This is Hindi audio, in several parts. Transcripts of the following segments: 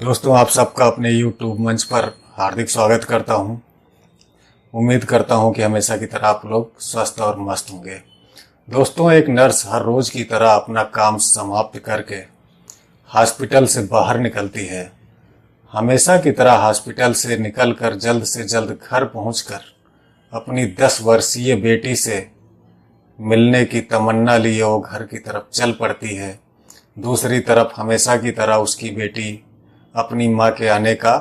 दोस्तों, आप सबका अपने YouTube मंच पर हार्दिक स्वागत करता हूं। उम्मीद करता हूं कि हमेशा की तरह आप लोग स्वस्थ और मस्त होंगे। दोस्तों, एक नर्स हर रोज की तरह अपना काम समाप्त करके हॉस्पिटल से बाहर निकलती है। हमेशा की तरह हॉस्पिटल से निकलकर जल्द से जल्द घर पहुंचकर अपनी 10 वर्षीय बेटी से मिलने की तमन्ना लिए वो घर की तरफ चल पड़ती है। दूसरी तरफ हमेशा की तरह उसकी बेटी अपनी माँ के आने का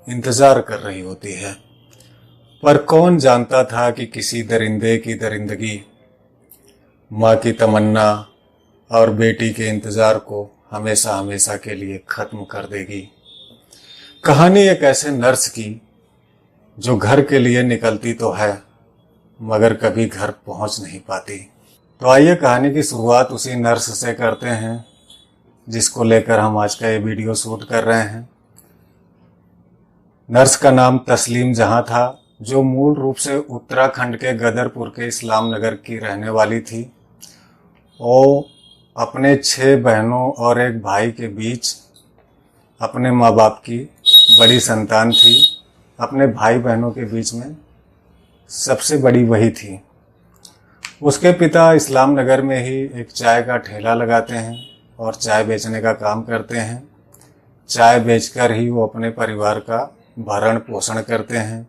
इंतजार कर रही होती है। पर कौन जानता था कि किसी दरिंदे की दरिंदगी माँ की तमन्ना और बेटी के इंतजार को हमेशा हमेशा के लिए खत्म कर देगी। कहानी एक ऐसे नर्स की जो घर के लिए निकलती तो है मगर कभी घर पहुंच नहीं पाती। तो आइए कहानी की शुरुआत उसी नर्स से करते हैं जिसको लेकर हम आज का ये वीडियो शूट कर रहे हैं। नर्स का नाम तस्लीम जहां था, जो मूल रूप से उत्तराखंड के गदरपुर के इस्लाम नगर की रहने वाली थी। वो अपने 6 बहनों और एक भाई के बीच अपने माँ बाप की बड़ी संतान थी। अपने भाई बहनों के बीच में सबसे बड़ी वही थी। उसके पिता इस्लाम नगर में ही एक चाय का ठेला लगाते हैं और चाय बेचने का काम करते हैं। चाय बेचकर ही वो अपने परिवार का भरण पोषण करते हैं।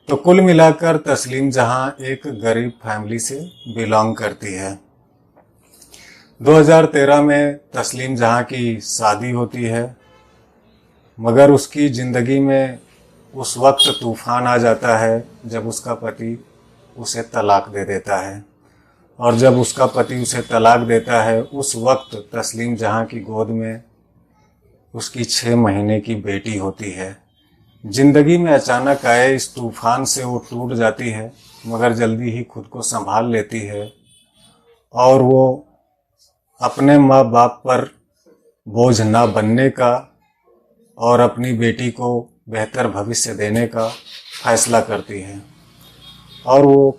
तो कुल मिलाकर तस्लीम जहां एक गरीब फैमिली से बिलोंग करती है। 2013 में तस्लीम जहां की शादी होती है, मगर उसकी ज़िंदगी में उस वक्त तूफान आ जाता है जब उसका पति उसे तलाक दे देता है। और जब उसका पति उसे तलाक देता है, उस वक्त तस्लीम जहां की गोद में उसकी 6 महीने की बेटी होती है। जिंदगी में अचानक आए इस तूफान से वो टूट जाती है, मगर जल्दी ही खुद को संभाल लेती है और वो अपने माँ बाप पर बोझ ना बनने का और अपनी बेटी को बेहतर भविष्य देने का फैसला करती है और वो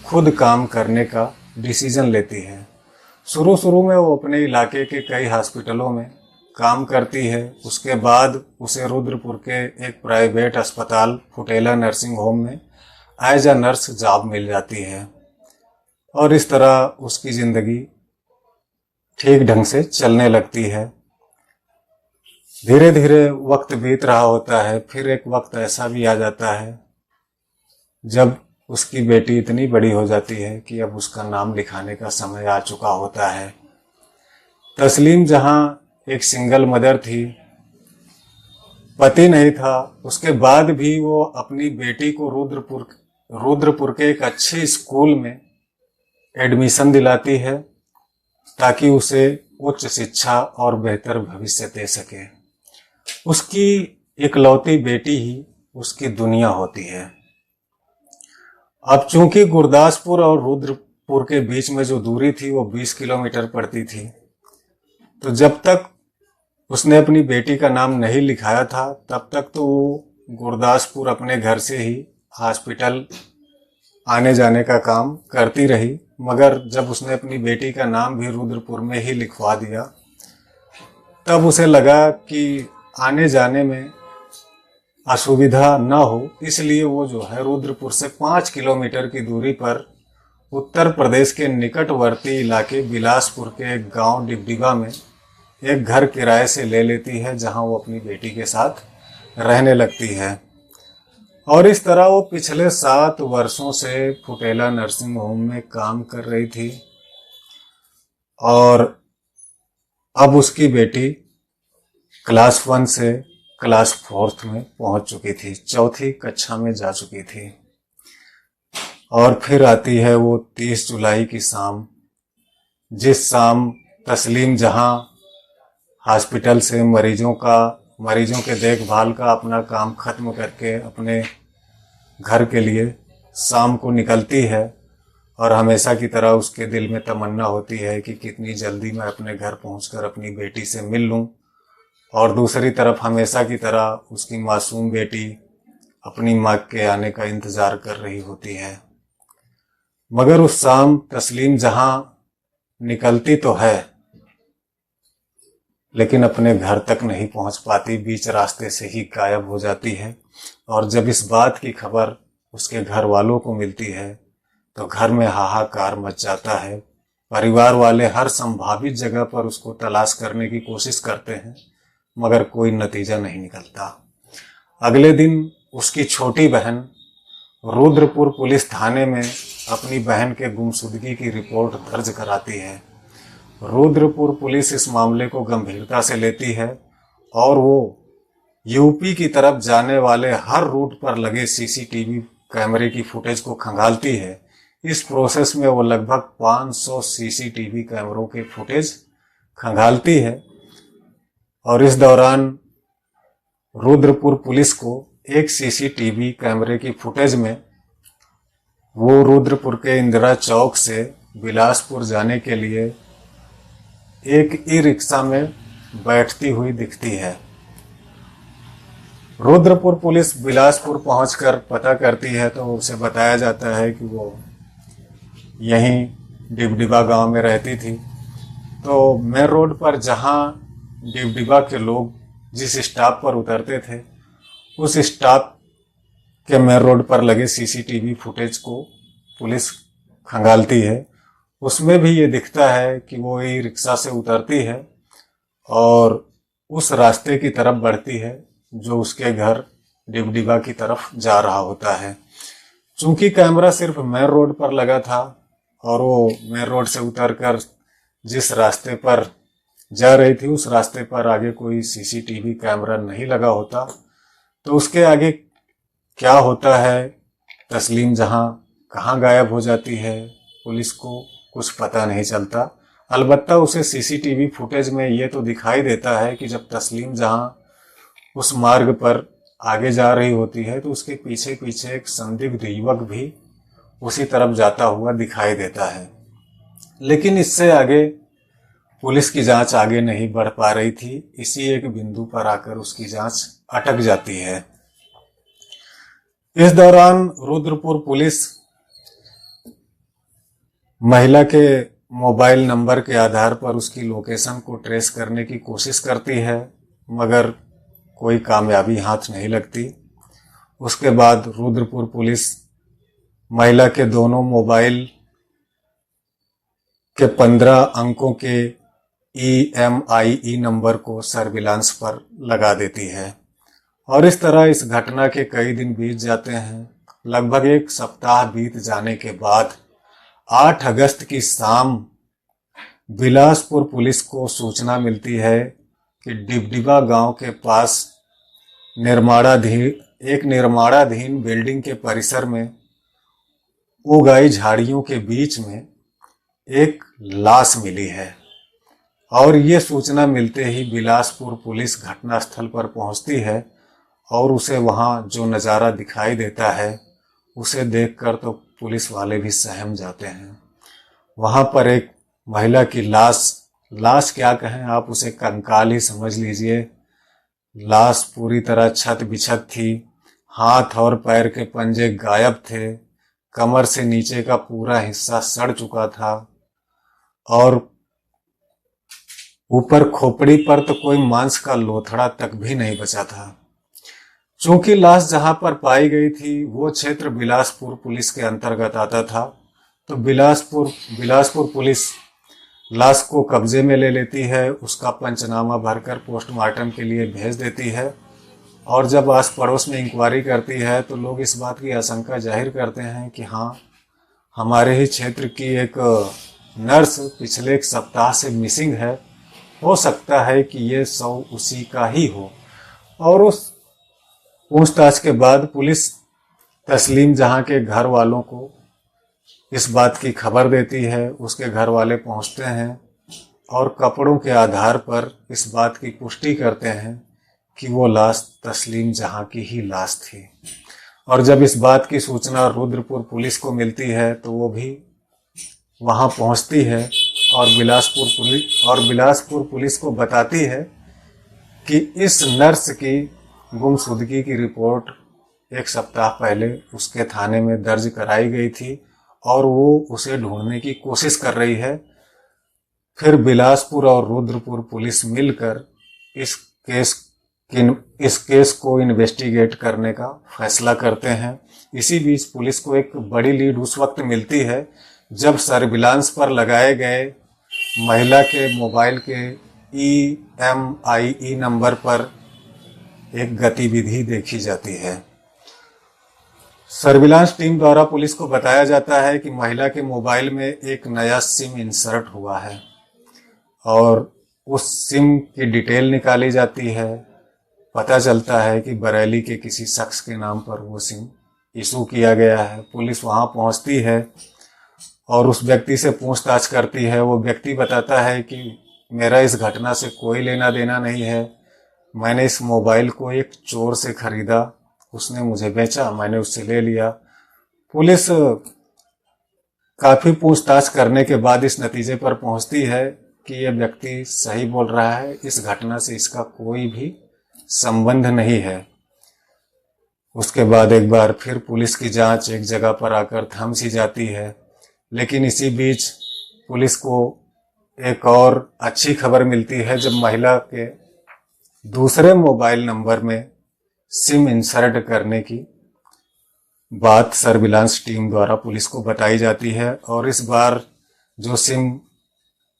खुद काम करने का डिसीजन लेती है। शुरू में वो अपने इलाके के कई हॉस्पिटलों में काम करती है। उसके बाद उसे रुद्रपुर के एक प्राइवेट अस्पताल फुटेला नर्सिंग होम में एज अ नर्स जॉब मिल जाती है और इस तरह उसकी ज़िंदगी ठीक ढंग से चलने लगती है। धीरे धीरे वक्त बीत रहा होता है। फिर एक वक्त ऐसा भी आ जाता है जब उसकी बेटी इतनी बड़ी हो जाती है कि अब उसका नाम लिखाने का समय आ चुका होता है। तस्लीम जहां एक सिंगल मदर थी, पति नहीं था, उसके बाद भी वो अपनी बेटी को रुद्रपुर के एक अच्छे स्कूल में एडमिशन दिलाती है ताकि उसे उच्च शिक्षा और बेहतर भविष्य दे सके। उसकी इकलौती बेटी ही उसकी दुनिया होती है। अब चूंकि गुरदासपुर और रुद्रपुर के बीच में जो दूरी थी वो 20 किलोमीटर पड़ती थी, तो जब तक उसने अपनी बेटी का नाम नहीं लिखाया था तब तक तो वो गुरदासपुर अपने घर से ही हॉस्पिटल आने जाने का काम करती रही। मगर जब उसने अपनी बेटी का नाम भी रुद्रपुर में ही लिखवा दिया, तब उसे लगा कि आने जाने में असुविधा न हो, इसलिए वो जो है रुद्रपुर से 5 किलोमीटर की दूरी पर उत्तर प्रदेश के निकटवर्ती इलाके बिलासपुर के एक गांव डिबडिबा में एक घर किराए से ले लेती है, जहां वो अपनी बेटी के साथ रहने लगती है। और इस तरह वो पिछले 7 वर्षों से फुटेला नर्सिंग होम में काम कर रही थी और अब उसकी बेटी क्लास 1 से क्लास 4 में पहुंच चुकी थी, 4वीं कक्षा में जा चुकी थी। और फिर आती है वो 30 जुलाई की शाम, जिस शाम तस्लीम जहां हॉस्पिटल से मरीजों के देखभाल का अपना काम खत्म करके अपने घर के लिए शाम को निकलती है और हमेशा की तरह उसके दिल में तमन्ना होती है कि कितनी जल्दी मैं अपने घर पहुंचकर अपनी बेटी से मिल लूं। और दूसरी तरफ हमेशा की तरह उसकी मासूम बेटी अपनी माँ के आने का इंतजार कर रही होती है। मगर उस शाम तस्लीम जहां निकलती तो है, लेकिन अपने घर तक नहीं पहुंच पाती, बीच रास्ते से ही गायब हो जाती है। और जब इस बात की खबर उसके घर वालों को मिलती है तो घर में हाहाकार मच जाता है। परिवार वाले हर संभावित जगह पर उसको तलाश करने की कोशिश करते हैं, मगर कोई नतीजा नहीं निकलता। अगले दिन उसकी छोटी बहन रुद्रपुर पुलिस थाने में अपनी बहन के गुमशुदगी की रिपोर्ट दर्ज कराती है। रुद्रपुर पुलिस इस मामले को गंभीरता से लेती है और वो यूपी की तरफ जाने वाले हर रूट पर लगे सीसीटीवी कैमरे की फुटेज को खंगालती है। इस प्रोसेस में वो लगभग 500 सीसीटीवी कैमरों के फुटेज खंगालती है और इस दौरान रुद्रपुर पुलिस को एक सीसीटीवी कैमरे की फुटेज में वो रुद्रपुर के इंदिरा चौक से बिलासपुर जाने के लिए एक ई रिक्शा में बैठती हुई दिखती है। रुद्रपुर पुलिस बिलासपुर पहुंचकर पता करती है तो उसे बताया जाता है कि वो यहीं डिबडिबा गांव में रहती थी। तो मेन रोड पर जहां डिबडिबा के लोग जिस स्टॉप पर उतरते थे, उस स्टॉप के मेन रोड पर लगे सीसीटीवी फुटेज को पुलिस खंगालती है। उसमें भी ये दिखता है कि वो ई रिक्शा से उतरती है और उस रास्ते की तरफ बढ़ती है जो उसके घर डिबडिबा की तरफ जा रहा होता है। चूंकि कैमरा सिर्फ मेन रोड पर लगा था और वो मेन रोड से उतरकर जिस रास्ते पर जा रही थी उस रास्ते पर आगे कोई सीसीटीवी कैमरा नहीं लगा होता, तो उसके आगे क्या होता है, तस्लीम जहां कहाँ गायब हो जाती है, पुलिस को कुछ पता नहीं चलता। अलबत्ता उसे सीसीटीवी फुटेज में ये तो दिखाई देता है कि जब तस्लीम जहां उस मार्ग पर आगे जा रही होती है तो उसके पीछे पीछे एक संदिग्ध युवक भी उसी तरफ जाता हुआ दिखाई देता है। लेकिन इससे आगे पुलिस की जांच आगे नहीं बढ़ पा रही थी। इसी एक बिंदु पर आकर उसकी जांच अटक जाती है। इस दौरान रुद्रपुर पुलिस महिला के मोबाइल नंबर के आधार पर उसकी लोकेशन को ट्रेस करने की कोशिश करती है, मगर कोई कामयाबी हाथ नहीं लगती। उसके बाद रुद्रपुर पुलिस महिला के दोनों मोबाइल के 15 अंकों के EMIE नंबर को सर्विलांस पर लगा देती है और इस तरह इस घटना के कई दिन बीत जाते हैं। लगभग एक सप्ताह बीत जाने के बाद 8 अगस्त की शाम बिलासपुर पुलिस को सूचना मिलती है कि डिबडिबा गांव के पास एक निर्माणाधीन बिल्डिंग के परिसर में उगाई झाड़ियों के बीच में एक लाश मिली है। और ये सूचना मिलते ही बिलासपुर पुलिस घटनास्थल पर पहुंचती है और उसे वहां जो नज़ारा दिखाई देता है उसे देखकर तो पुलिस वाले भी सहम जाते हैं। वहां पर एक महिला की लाश क्या कहें आप, उसे कंकाल ही समझ लीजिए। लाश पूरी तरह छत बिछत थी, हाथ और पैर के पंजे गायब थे, कमर से नीचे का पूरा हिस्सा सड़ चुका था और ऊपर खोपड़ी पर तो कोई मांस का लोथड़ा तक भी नहीं बचा था। चूंकि लाश जहां पर पाई गई थी वो क्षेत्र बिलासपुर पुलिस के अंतर्गत आता था, तो बिलासपुर पुलिस लाश को कब्जे में ले लेती है, उसका पंचनामा भरकर पोस्टमार्टम के लिए भेज देती है। और जब आस पड़ोस में इंक्वायरी करती है तो लोग इस बात की आशंका जाहिर करते हैं कि हाँ, हमारे ही क्षेत्र की एक नर्स पिछले एक सप्ताह से मिसिंग है, हो सकता है कि ये शव उसी का ही हो। और उस पूछताछ के बाद पुलिस तस्लीम जहां के घर वालों को इस बात की खबर देती है। उसके घर वाले पहुंचते हैं और कपड़ों के आधार पर इस बात की पुष्टि करते हैं कि वो लाश तस्लीम जहां की ही लाश थी। और जब इस बात की सूचना रुद्रपुर पुलिस को मिलती है तो वो भी वहां पहुंचती है और बिलासपुर पुलिस को बताती है कि इस नर्स की गुमशुदगी की रिपोर्ट एक सप्ताह पहले उसके थाने में दर्ज कराई गई थी और वो उसे ढूंढने की कोशिश कर रही है। फिर बिलासपुर और रुद्रपुर पुलिस मिलकर इस केस इस केस को इन्वेस्टिगेट करने का फैसला करते हैं। इसी बीच पुलिस को एक बड़ी लीड उस वक्त मिलती है जब सर्विलांस पर लगाए गए महिला के मोबाइल के EMIE नंबर पर एक गतिविधि देखी जाती है। सर्विलांस टीम द्वारा पुलिस को बताया जाता है कि महिला के मोबाइल में एक नया सिम इंसर्ट हुआ है और उस सिम की डिटेल निकाली जाती है। पता चलता है कि बरेली के किसी शख्स के नाम पर वो सिम इशू किया गया है। पुलिस वहां पहुंचती है और उस व्यक्ति से पूछताछ करती है। वो व्यक्ति बताता है कि मेरा इस घटना से कोई लेना देना नहीं है, मैंने इस मोबाइल को एक चोर से खरीदा, उसने मुझे बेचा, मैंने उससे ले लिया। पुलिस काफी पूछताछ करने के बाद इस नतीजे पर पहुंचती है कि यह व्यक्ति सही बोल रहा है, इस घटना से इसका कोई भी संबंध नहीं है। उसके बाद एक बार फिर पुलिस की जांच एक जगह पर आकर थम सी जाती है। लेकिन इसी बीच पुलिस को एक और अच्छी खबर मिलती है जब महिला के दूसरे मोबाइल नंबर में सिम इंसर्ट करने की बात सर्विलांस टीम द्वारा पुलिस को बताई जाती है। और इस बार जो सिम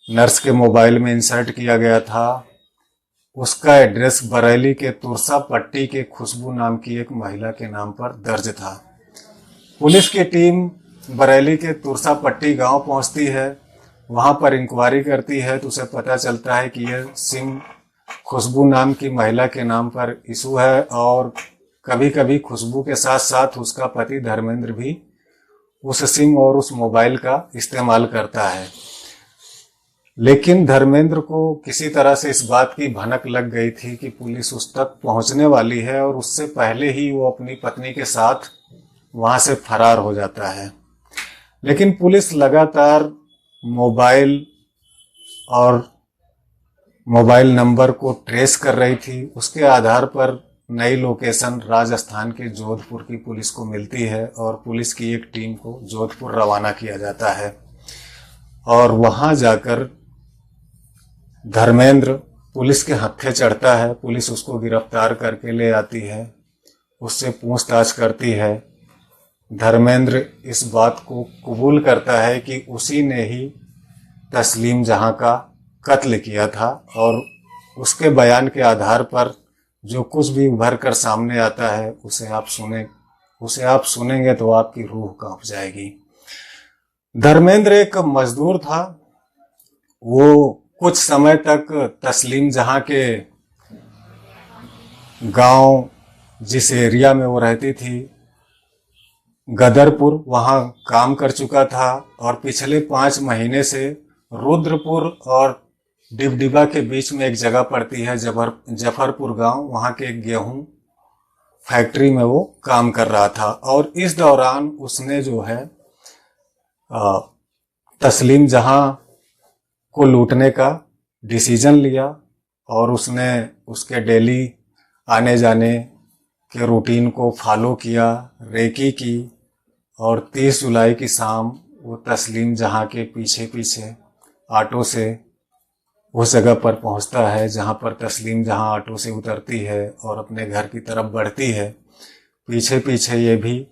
नर्स के मोबाइल में इंसर्ट किया गया था उसका एड्रेस बरेली के तुरसा पट्टी के खुशबू नाम की एक महिला के नाम पर दर्ज था। पुलिस की टीम बरेली के तुरसा पट्टी गांव पहुंचती है, वहां पर इंक्वायरी करती है तो उसे पता चलता है कि यह सिम खुशबू नाम की महिला के नाम पर इशू है और कभी कभी खुशबू के साथ साथ उसका पति धर्मेंद्र भी उस सिम और उस मोबाइल का इस्तेमाल करता है। लेकिन धर्मेंद्र को किसी तरह से इस बात की भनक लग गई थी कि पुलिस उस तक पहुंचने वाली है और उससे पहले ही वो अपनी पत्नी के साथ वहां से फरार हो जाता है। लेकिन पुलिस लगातार मोबाइल और मोबाइल नंबर को ट्रेस कर रही थी। उसके आधार पर नई लोकेशन राजस्थान के जोधपुर की पुलिस को मिलती है और पुलिस की एक टीम को जोधपुर रवाना किया जाता है और वहां जाकर धर्मेंद्र पुलिस के हत्थे चढ़ता है। पुलिस उसको गिरफ्तार करके ले आती है, उससे पूछताछ करती है। धर्मेंद्र इस बात को कबूल करता है कि उसी ने ही तस्लीम जहां का कत्ल किया था और उसके बयान के आधार पर जो कुछ भी उभर कर सामने आता है उसे आप सुनेंगे तो आपकी रूह कांप जाएगी। धर्मेंद्र एक मजदूर था। वो कुछ समय तक तस्लीम जहां के गांव जिस एरिया में वो रहती थी गदरपुर, वहां काम कर चुका था और पिछले 5 महीने से रुद्रपुर और डिबडिबा के बीच में एक जगह पड़ती है जफरपुर गांव, वहां के गेहूं फैक्ट्री में वो काम कर रहा था। और इस दौरान उसने जो है तस्लीम जहां को लूटने का डिसीजन लिया और उसने उसके डेली आने जाने के रूटीन को फॉलो किया, रेकी की और 30 जुलाई की शाम वो तस्लीम जहां के पीछे पीछे ऑटो से उस जगह पर पहुंचता है जहां पर तस्लीम जहां ऑटो से उतरती है और अपने घर की तरफ बढ़ती है। पीछे पीछे ये भी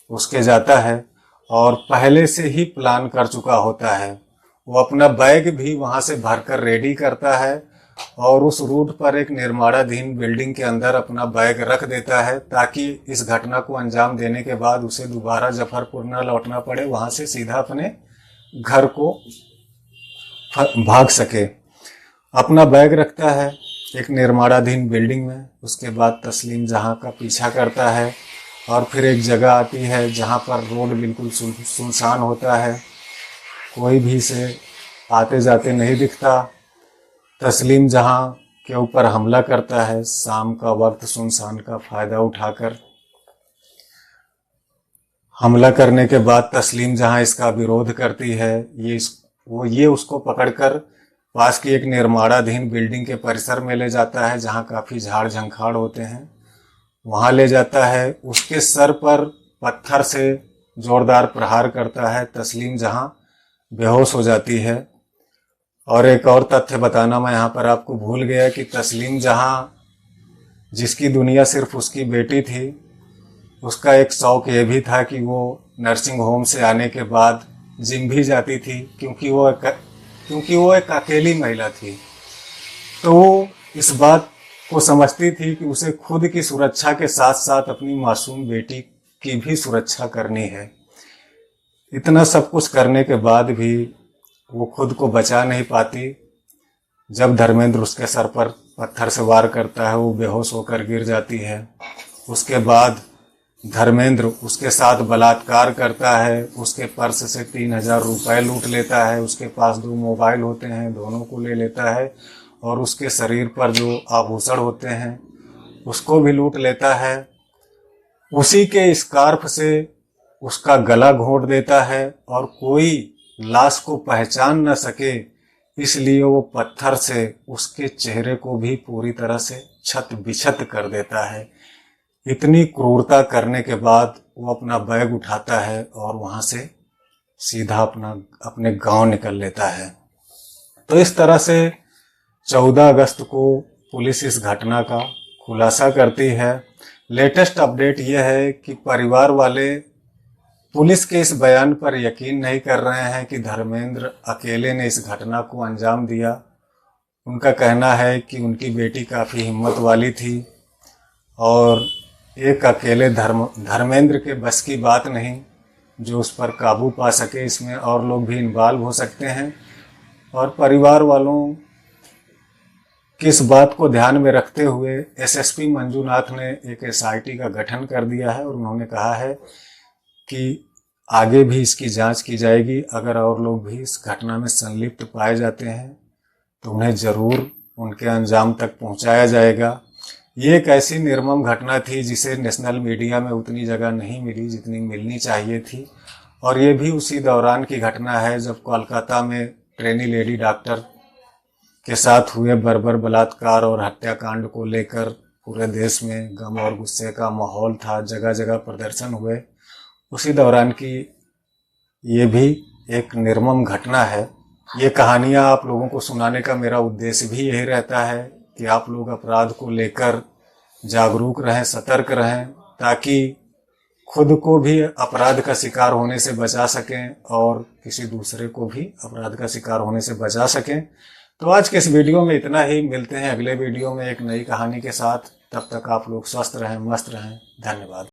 उसके जाता है और पहले से ही प्लान कर चुका होता है। वो अपना बैग भी वहां से भरकर रेडी करता है और उस रूट पर एक निर्माणाधीन बिल्डिंग के अंदर अपना बैग रख देता है ताकि इस घटना को अंजाम देने के बाद उसे दोबारा जफरपुर न लौटना पड़े, वहां से सीधा अपने घर को भाग सके। अपना बैग रखता है एक निर्माणाधीन बिल्डिंग में। उसके बाद तस्लीम जहां का पीछा करता है और फिर एक जगह आती है जहां पर रोड बिल्कुल सुनसान होता है, कोई भी से आते जाते नहीं दिखता। तस्लीम जहां के ऊपर हमला करता है शाम का वक्त सुनसान का फायदा उठाकर। हमला करने के बाद तस्लीम जहां इसका विरोध करती है, ये उसको पकड़कर पास की एक निर्माणाधीन बिल्डिंग के परिसर में ले जाता है जहां काफी झाड़ झंखाड़ होते हैं। वहां ले जाता है, उसके सर पर पत्थर से जोरदार प्रहार करता है। तस्लीम जहां बेहोश हो जाती है और एक और तथ्य बताना मैं यहाँ पर आपको भूल गया कि तस्लीम जहां, जिसकी दुनिया सिर्फ उसकी बेटी थी, उसका एक शौक ये भी था कि वो नर्सिंग होम से आने के बाद जिम भी जाती थी, क्योंकि वो एक अकेली महिला थी। तो वो इस बात को समझती थी कि उसे खुद की सुरक्षा के साथ साथ अपनी मासूम बेटी की भी सुरक्षा करनी है। इतना सब कुछ करने के बाद भी वो खुद को बचा नहीं पाती। जब धर्मेंद्र उसके सर पर पत्थर से वार करता है, वो बेहोश होकर गिर जाती है। उसके बाद धर्मेंद्र उसके साथ बलात्कार करता है, उसके पर्स से 3000 रुपए लूट लेता है, उसके पास 2 मोबाइल होते हैं, दोनों को ले लेता है, और उसके शरीर पर जो आभूषण होते हैं उसको भी लूट लेता है। उसी के स्कार्फ से उसका गला घोंट देता है, और कोई लाश को पहचान न सके इसलिए वो पत्थर से उसके चेहरे को भी पूरी तरह से छत बिछत कर देता है। इतनी क्रूरता करने के बाद वो अपना बैग उठाता है और वहां से सीधा अपने गांव निकल लेता है। तो इस तरह से 14 अगस्त को पुलिस इस घटना का खुलासा करती है। लेटेस्ट अपडेट यह है कि परिवार वाले पुलिस के इस बयान पर यकीन नहीं कर रहे हैं कि धर्मेंद्र अकेले ने इस घटना को अंजाम दिया। उनका कहना है कि उनकी बेटी काफ़ी हिम्मत वाली थी और एक अकेले धर्मेंद्र के बस की बात नहीं जो उस पर काबू पा सके। इसमें और लोग भी इन्वॉल्व हो सकते हैं, और परिवार वालों की इस बात को ध्यान में रखते हुए एसएसपी मंजूनाथ ने एक एसआईटी का गठन कर दिया है, और उन्होंने कहा है कि आगे भी इसकी जांच की जाएगी। अगर और लोग भी इस घटना में संलिप्त पाए जाते हैं तो उन्हें जरूर उनके अंजाम तक पहुंचाया जाएगा। ये एक ऐसी निर्मम घटना थी जिसे नेशनल मीडिया में उतनी जगह नहीं मिली जितनी मिलनी चाहिए थी, और ये भी उसी दौरान की घटना है जब कोलकाता में ट्रेनी लेडी डॉक्टर के साथ हुए बर्बर बलात्कार और हत्याकांड को लेकर पूरे देश में गम और गुस्से का माहौल था, जगह जगह प्रदर्शन हुए। उसी दौरान की ये भी एक निर्मम घटना है। ये कहानियाँ आप लोगों को सुनाने का मेरा उद्देश्य भी यही रहता है कि आप लोग अपराध को लेकर जागरूक रहें, सतर्क रहें, ताकि खुद को भी अपराध का शिकार होने से बचा सकें और किसी दूसरे को भी अपराध का शिकार होने से बचा सकें। तो आज के इस वीडियो में इतना ही। मिलते हैं अगले वीडियो में एक नई कहानी के साथ। तब तक आप लोग स्वस्थ रहें, मस्त रहें। धन्यवाद।